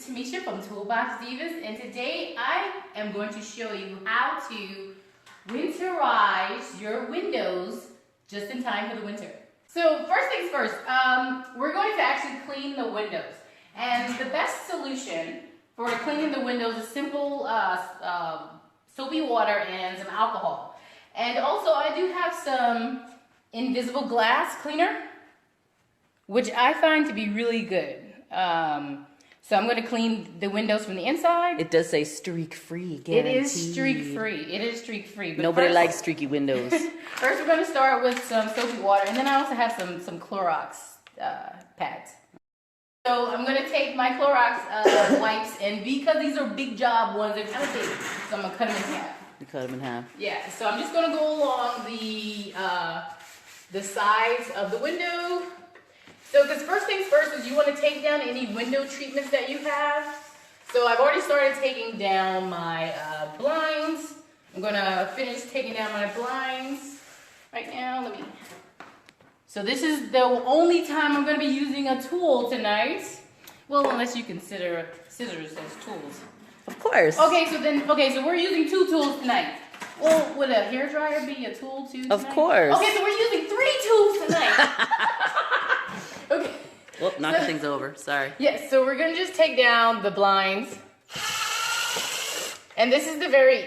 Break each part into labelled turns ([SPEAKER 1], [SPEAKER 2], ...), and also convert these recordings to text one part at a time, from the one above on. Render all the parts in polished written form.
[SPEAKER 1] Tamisha from Toolbox Divas, and today I am going to show you how to winterize your windows just in time for the winter. So first things first, we're going to actually clean the windows. And the best solution for cleaning the windows is simple soapy water and some alcohol. And also I do have some invisible glass cleaner, which I find to be really good. So I'm going to clean the windows from the inside.
[SPEAKER 2] It does say streak-free, guaranteed.
[SPEAKER 1] It is streak-free. It is streak-free.
[SPEAKER 2] Nobody likes streaky windows.
[SPEAKER 1] First, we're going to start with some soapy water, and then I also have some Clorox pads. So I'm going to take my Clorox wipes, and because these are big job ones, they're kind of big, so I'm going to cut them in half.
[SPEAKER 2] You cut them in half.
[SPEAKER 1] Yeah, so I'm just going to go along the sides of the window. So, because first things first is you want to take down any window treatments that you have. So I've already started taking down my blinds. I'm going to finish taking down my blinds right now. So this is the only time I'm going to be using a tool tonight. Well, unless you consider scissors as tools.
[SPEAKER 2] Of course.
[SPEAKER 1] Okay, so we're using 2 tools tonight. Well, would a hairdryer be a tool too tonight?
[SPEAKER 2] Of course.
[SPEAKER 1] Okay, so we're using 3 tools tonight. Okay.
[SPEAKER 2] Well, knocking things over. Sorry.
[SPEAKER 1] Yes, so we're going to just take down the blinds. And this is the very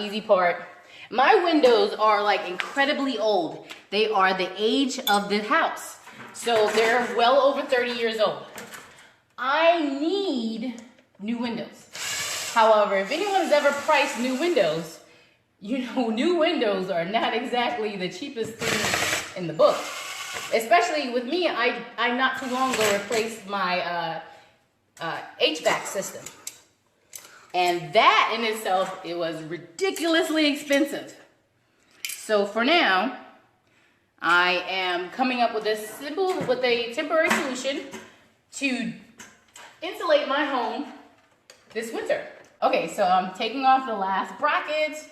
[SPEAKER 1] easy part. My windows are like incredibly old. They are the age of the house. So they're well over 30 years old. I need new windows. However, if anyone's ever priced new windows, you know new windows are not exactly the cheapest thing in the book. Especially with me, I not too long ago replaced my HVAC system. And that in itself, it was ridiculously expensive. So for now, I am coming up with a temporary solution to insulate my home this winter. Okay, so I'm taking off the last brackets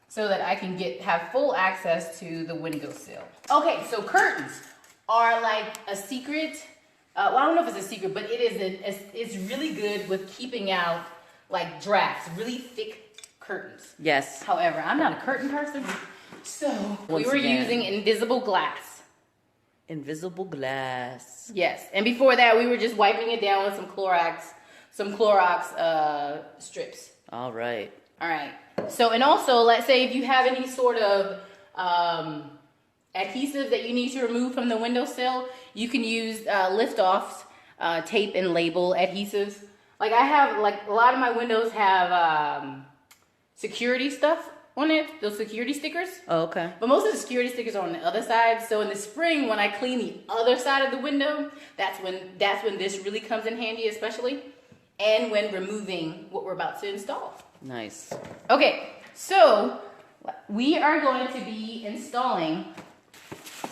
[SPEAKER 1] so that I can have full access to the windowsill. Okay, so curtains are like a secret. Well, I don't know if it's a secret, but it's really good with keeping out like drafts, really thick curtains.
[SPEAKER 2] Yes.
[SPEAKER 1] However, I'm not a curtain person, so we were using invisible glass.
[SPEAKER 2] Invisible glass.
[SPEAKER 1] Yes, and before that, we were just wiping it down with some Clorox strips.
[SPEAKER 2] All right.
[SPEAKER 1] All right. So, and also, let's say if you have any sort of adhesive that you need to remove from the windowsill, you can use lift-offs, tape and label adhesives. Like I have, like a lot of my windows have security stuff on it, those security stickers.
[SPEAKER 2] Oh, okay.
[SPEAKER 1] But most of the security stickers are on the other side. So in the spring, when I clean the other side of the window, that's when this really comes in handy, especially, and when removing what we're about to install.
[SPEAKER 2] Nice.
[SPEAKER 1] Okay, so we are going to be installing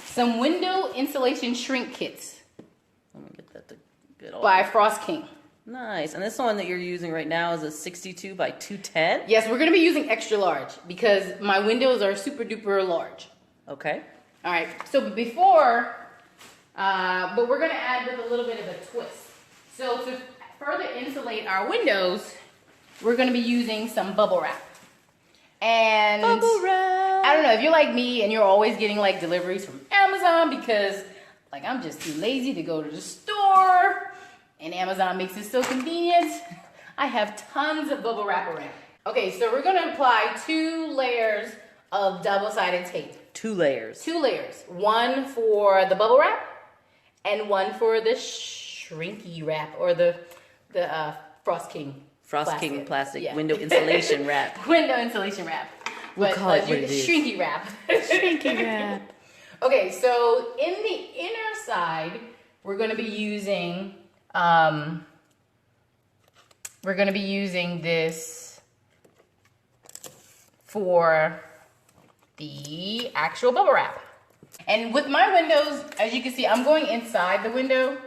[SPEAKER 1] some window insulation shrink kits.
[SPEAKER 2] Let me get that to get all
[SPEAKER 1] by Frost King.
[SPEAKER 2] Nice. And this one that you're using right now is a 62 by 210?
[SPEAKER 1] Yes, we're going to be using extra large because my windows are super duper large.
[SPEAKER 2] Okay.
[SPEAKER 1] All right, so before, but we're going to add with a little bit of a twist. So to further insulate our windows, we're going to be using some bubble wrap. And
[SPEAKER 2] bubble wrap.
[SPEAKER 1] I don't know if you're like me and you're always getting like deliveries from Amazon because like I'm just too lazy to go to the store and Amazon makes it so convenient. I have tons of bubble wrap around. Okay, so we're going to apply 2 layers of double-sided tape.
[SPEAKER 2] 2 layers.
[SPEAKER 1] 2 layers. One for the bubble wrap and one for the shrinky wrap or the Frost King.
[SPEAKER 2] Frost King plastic yeah. Window insulation wrap.
[SPEAKER 1] Window insulation wrap.
[SPEAKER 2] We'll call it what it is.
[SPEAKER 1] Shrinky wrap.
[SPEAKER 2] Shrinky wrap.
[SPEAKER 1] Okay, so in the inner side, we're going to be using this for the actual bubble wrap. And with my windows, as you can see, I'm going inside the window.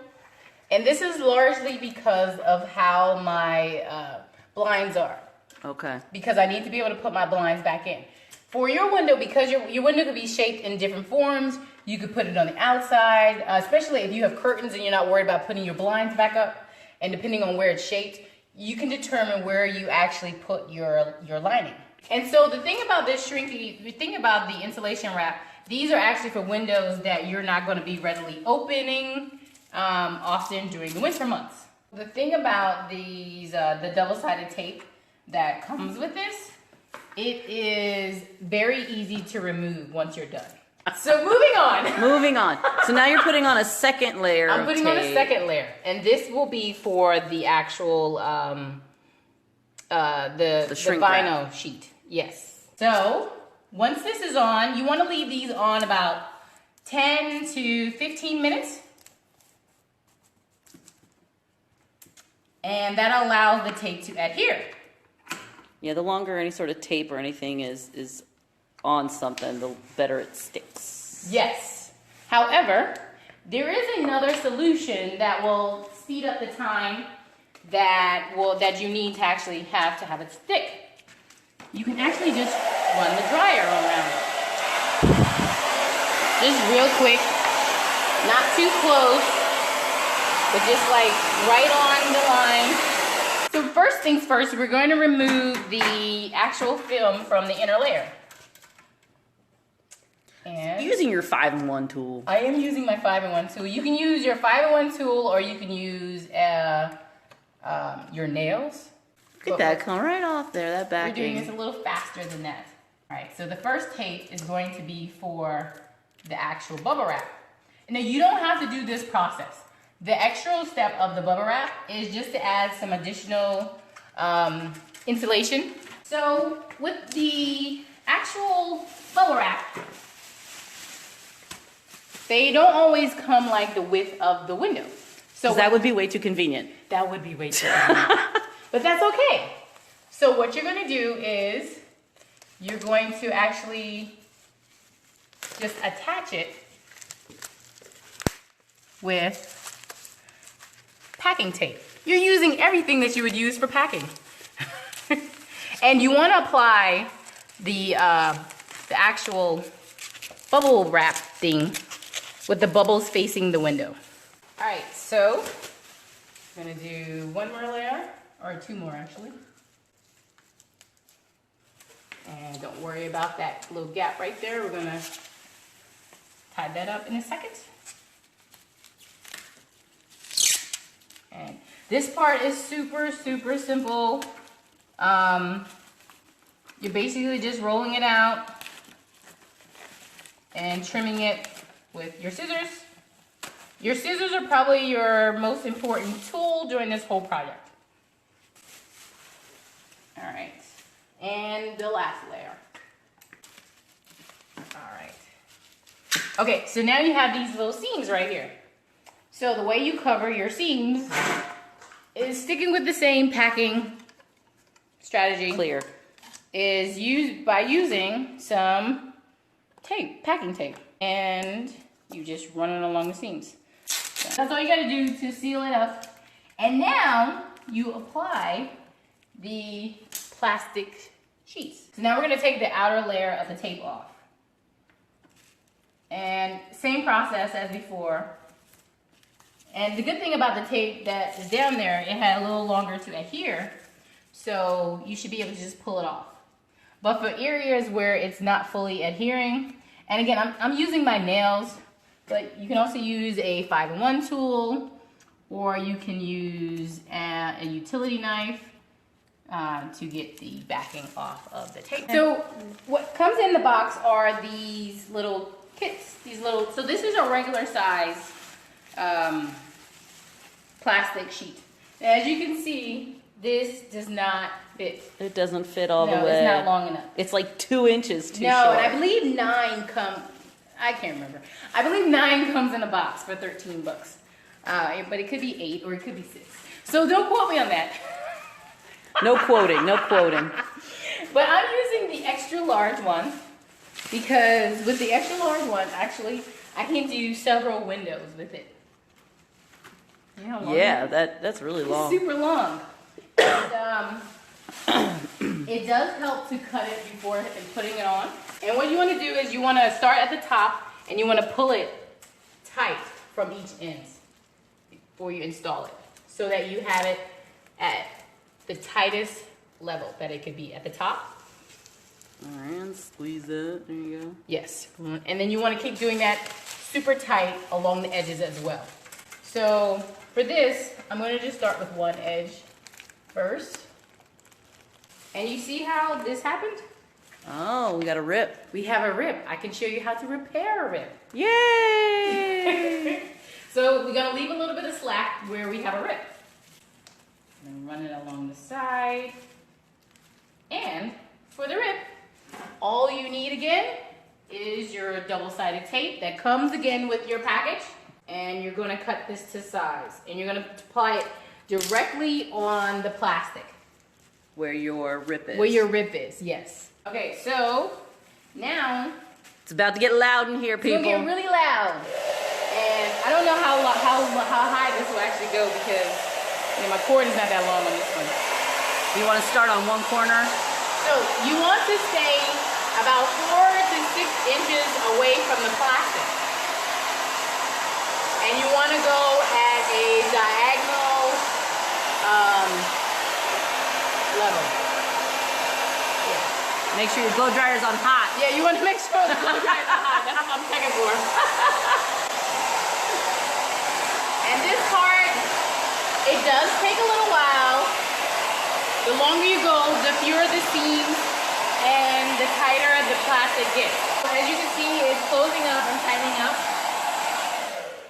[SPEAKER 1] And this is largely because of how my blinds are.
[SPEAKER 2] Okay.
[SPEAKER 1] Because I need to be able to put my blinds back in. For your window, because your window could be shaped in different forms, you could put it on the outside, especially if you have curtains and you're not worried about putting your blinds back up. and depending on where it's shaped, you can determine where you actually put your lining. And so the thing about this shrinky, the thing about the insulation wrap, these are actually for windows that you're not going to be readily opening often during the winter months. The thing about these, the double-sided tape that comes with this, it is very easy to remove once you're done. So moving on.
[SPEAKER 2] Moving on. So now you're putting on a second layer
[SPEAKER 1] I'm putting on a second layer. And this will be for the actual, the
[SPEAKER 2] shrink
[SPEAKER 1] vinyl
[SPEAKER 2] wrap.
[SPEAKER 1] sheet. Yes. So once this is on, you want to leave these on about 10 to 15 minutes. And that allows the tape to adhere.
[SPEAKER 2] Yeah, the longer any sort of tape or anything is on something, the better it sticks.
[SPEAKER 1] Yes. However, there is another solution that will speed up the time that you need to actually have it stick. You can actually just run the dryer around it. Just real quick, not too close, but just like right on the line. So first things first, we're going to remove the actual film from the inner layer. And
[SPEAKER 2] Using your 5-in-1 tool.
[SPEAKER 1] I am using my 5-in-1 tool. You can use your 5-in-1 tool, or you can use your nails.
[SPEAKER 2] Look at that, come right off there, that
[SPEAKER 1] We're
[SPEAKER 2] backing.
[SPEAKER 1] doing this a little faster than that. All right, so the first tape is going to be for the actual bubble wrap. Now you don't have to do this process. The extra step of the bubble wrap is just to add some additional insulation. So with the actual bubble wrap, they don't always come like the width of the window. So
[SPEAKER 2] that would be way too convenient.
[SPEAKER 1] that would be way too convenient. But that's okay. So what you're gonna do is you're going to actually just attach it with packing tape. You're using everything that you would use for packing. And you want to apply the actual bubble wrap thing with the bubbles facing the window. All right, so I'm gonna do one more layer, or two more actually. And don't worry about that little gap right there. We're gonna tie that up in a second. And this part is super, super simple. You're basically just rolling it out and trimming it with your scissors. Your scissors are probably your most important tool during this whole project. All right, and the last layer. All right. Okay, so now you have these little seams right here. So the way you cover your seams is sticking with the same packing strategy.
[SPEAKER 2] Clear.
[SPEAKER 1] Is used by using some tape, packing tape, and you just run it along the seams. So that's all you gotta do to seal it up. And now you apply the plastic sheets. So now we're gonna take the outer layer of the tape off. And same process as before. And the good thing about the tape that is down there, it had a little longer to adhere, so you should be able to just pull it off. But for areas where it's not fully adhering, and again, I'm using my nails, but you can also use a 5-in-1 tool, or you can use a utility knife to get the backing off of the tape. So what comes in the box are these little kits, so this is a regular size plastic sheet. As you can see, this does not fit.
[SPEAKER 2] It doesn't fit all the way.
[SPEAKER 1] No, it's not long enough.
[SPEAKER 2] It's like 2 inches too
[SPEAKER 1] No,
[SPEAKER 2] short.
[SPEAKER 1] and I believe 9 come, I can't remember. I believe 9 comes in a box for 13 bucks. But it could be 8 or it could be 6. So don't quote me on that.
[SPEAKER 2] No quoting, no quoting.
[SPEAKER 1] But I'm using the extra large one because with the extra large one, actually, I can do several windows with it. You know how long
[SPEAKER 2] Yeah,
[SPEAKER 1] it is?
[SPEAKER 2] that's really
[SPEAKER 1] It's
[SPEAKER 2] long.
[SPEAKER 1] super long. And, it does help to cut it before putting it on. And what you want to do is you want to start at the top and you want to pull it tight from each end before you install it. so that you have it at the tightest level that it could be at the top.
[SPEAKER 2] All right, and squeeze it. There you go.
[SPEAKER 1] Yes, and then you want to keep doing that super tight along the edges as well. So for this, I'm going to just start with one edge first. And you see how this happened?
[SPEAKER 2] Oh, we got a rip.
[SPEAKER 1] We have a rip. I can show you how to repair a rip.
[SPEAKER 2] Yay!
[SPEAKER 1] So we're going to leave a little bit of slack where we have a rip. And run it along the side. And for the rip, all you need again is your double-sided tape that comes again with your package. And you're going to cut this to size. And you're going to apply it directly on the plastic.
[SPEAKER 2] Where your rip is.
[SPEAKER 1] Where your rip is, yes. Okay, so now
[SPEAKER 2] it's about to get loud in here, people.
[SPEAKER 1] It's gonna get really loud, and I don't know how high this will actually go because my cord is not that long on this one.
[SPEAKER 2] You want to start on one corner?
[SPEAKER 1] So you want to stay about 4 to 6 inches away from the plastic, and you want to go at a diagonal level.
[SPEAKER 2] Make sure your blow dryer's on hot.
[SPEAKER 1] Yeah, you want to make sure the blow dryer's on hot. That's what I'm checking for. And this part, it does take a little while. The longer you go, the fewer the seams and the tighter the plastic gets. As you can see, it's closing up and tightening up.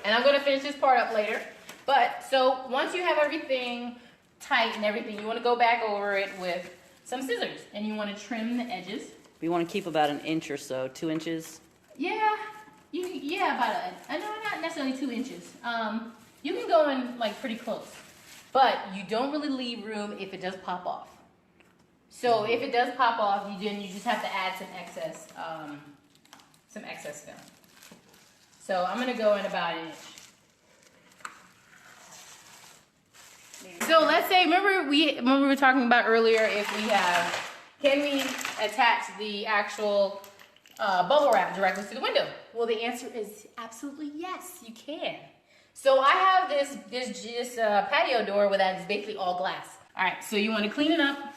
[SPEAKER 1] And I'm going to finish this part up later. But, so once you have everything tight and everything, you want to go back over it with some scissors, and you want to trim the edges.
[SPEAKER 2] We want to keep about an inch or so, 2 inches.
[SPEAKER 1] Yeah, about no, not necessarily 2 inches. You can go in like pretty close, but you don't really leave room if it does pop off. So if it does pop off, you just have to add some excess film. So I'm gonna go in about an inch. So let's say, remember we were talking about earlier can we attach the actual bubble wrap directly to the window? Well, the answer is absolutely yes, you can. So I have this patio door that is basically all glass. All right, so you want to clean it up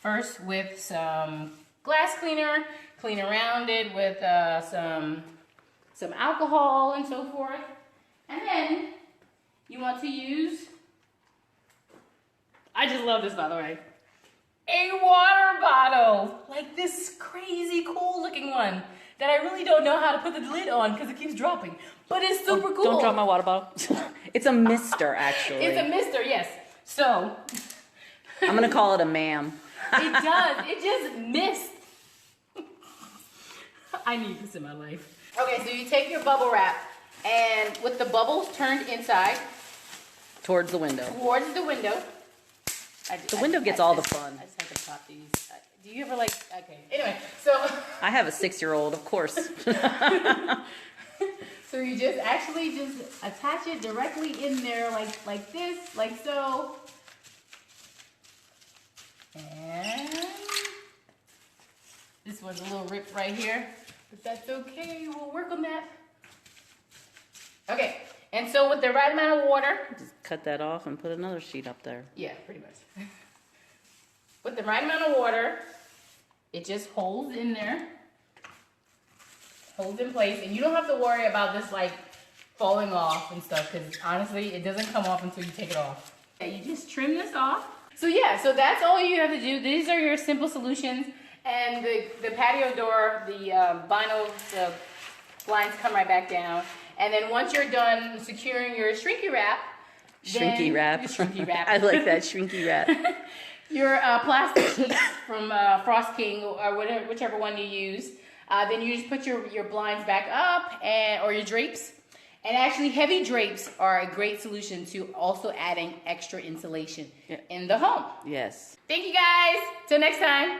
[SPEAKER 1] first with some glass cleaner, clean around it with some alcohol and so forth, and then you want to use, I just love this, by the way, a water bottle, like this crazy cool looking one that I really don't know how to put the lid on because it keeps dropping, but it's super cool.
[SPEAKER 2] Don't drop my water bottle. It's a mister, actually.
[SPEAKER 1] It's a mister, yes. So
[SPEAKER 2] I'm gonna call it a ma'am.
[SPEAKER 1] It does. It just missed. I need this in my life. Okay, so you take your bubble wrap and with the bubbles turned inside.
[SPEAKER 2] Towards the window.
[SPEAKER 1] Towards the window.
[SPEAKER 2] The window gets all the fun.
[SPEAKER 1] I just have to pop these. Do you ever like, okay, anyway, so.
[SPEAKER 2] I have a 6-year-old, of course.
[SPEAKER 1] So you just attach it directly in there like this, like so. And this one's a little ripped right here, but that's okay, we'll work on that. Okay, and so with the right amount of water.
[SPEAKER 2] Just cut that off and put another sheet up there.
[SPEAKER 1] Yeah, pretty much. With the right amount of water, it just holds in there, holds in place, and you don't have to worry about this like falling off and stuff, because honestly, it doesn't come off until you take it off. Yeah, you just trim this off. So yeah, so that's all you have to do. These are your simple solutions, and the patio door, the vinyl, the blinds come right back down, and then once you're done securing your shrinky wrap,
[SPEAKER 2] Shrinky wrap.
[SPEAKER 1] Shrinky wrap.
[SPEAKER 2] I like that, shrinky wrap.
[SPEAKER 1] Your plastic sheets from Frost King or whichever one you use. Then you just put your blinds back up or your drapes. And actually heavy drapes are a great solution to also adding extra insulation in the home.
[SPEAKER 2] Yes.
[SPEAKER 1] Thank you guys. Till next time.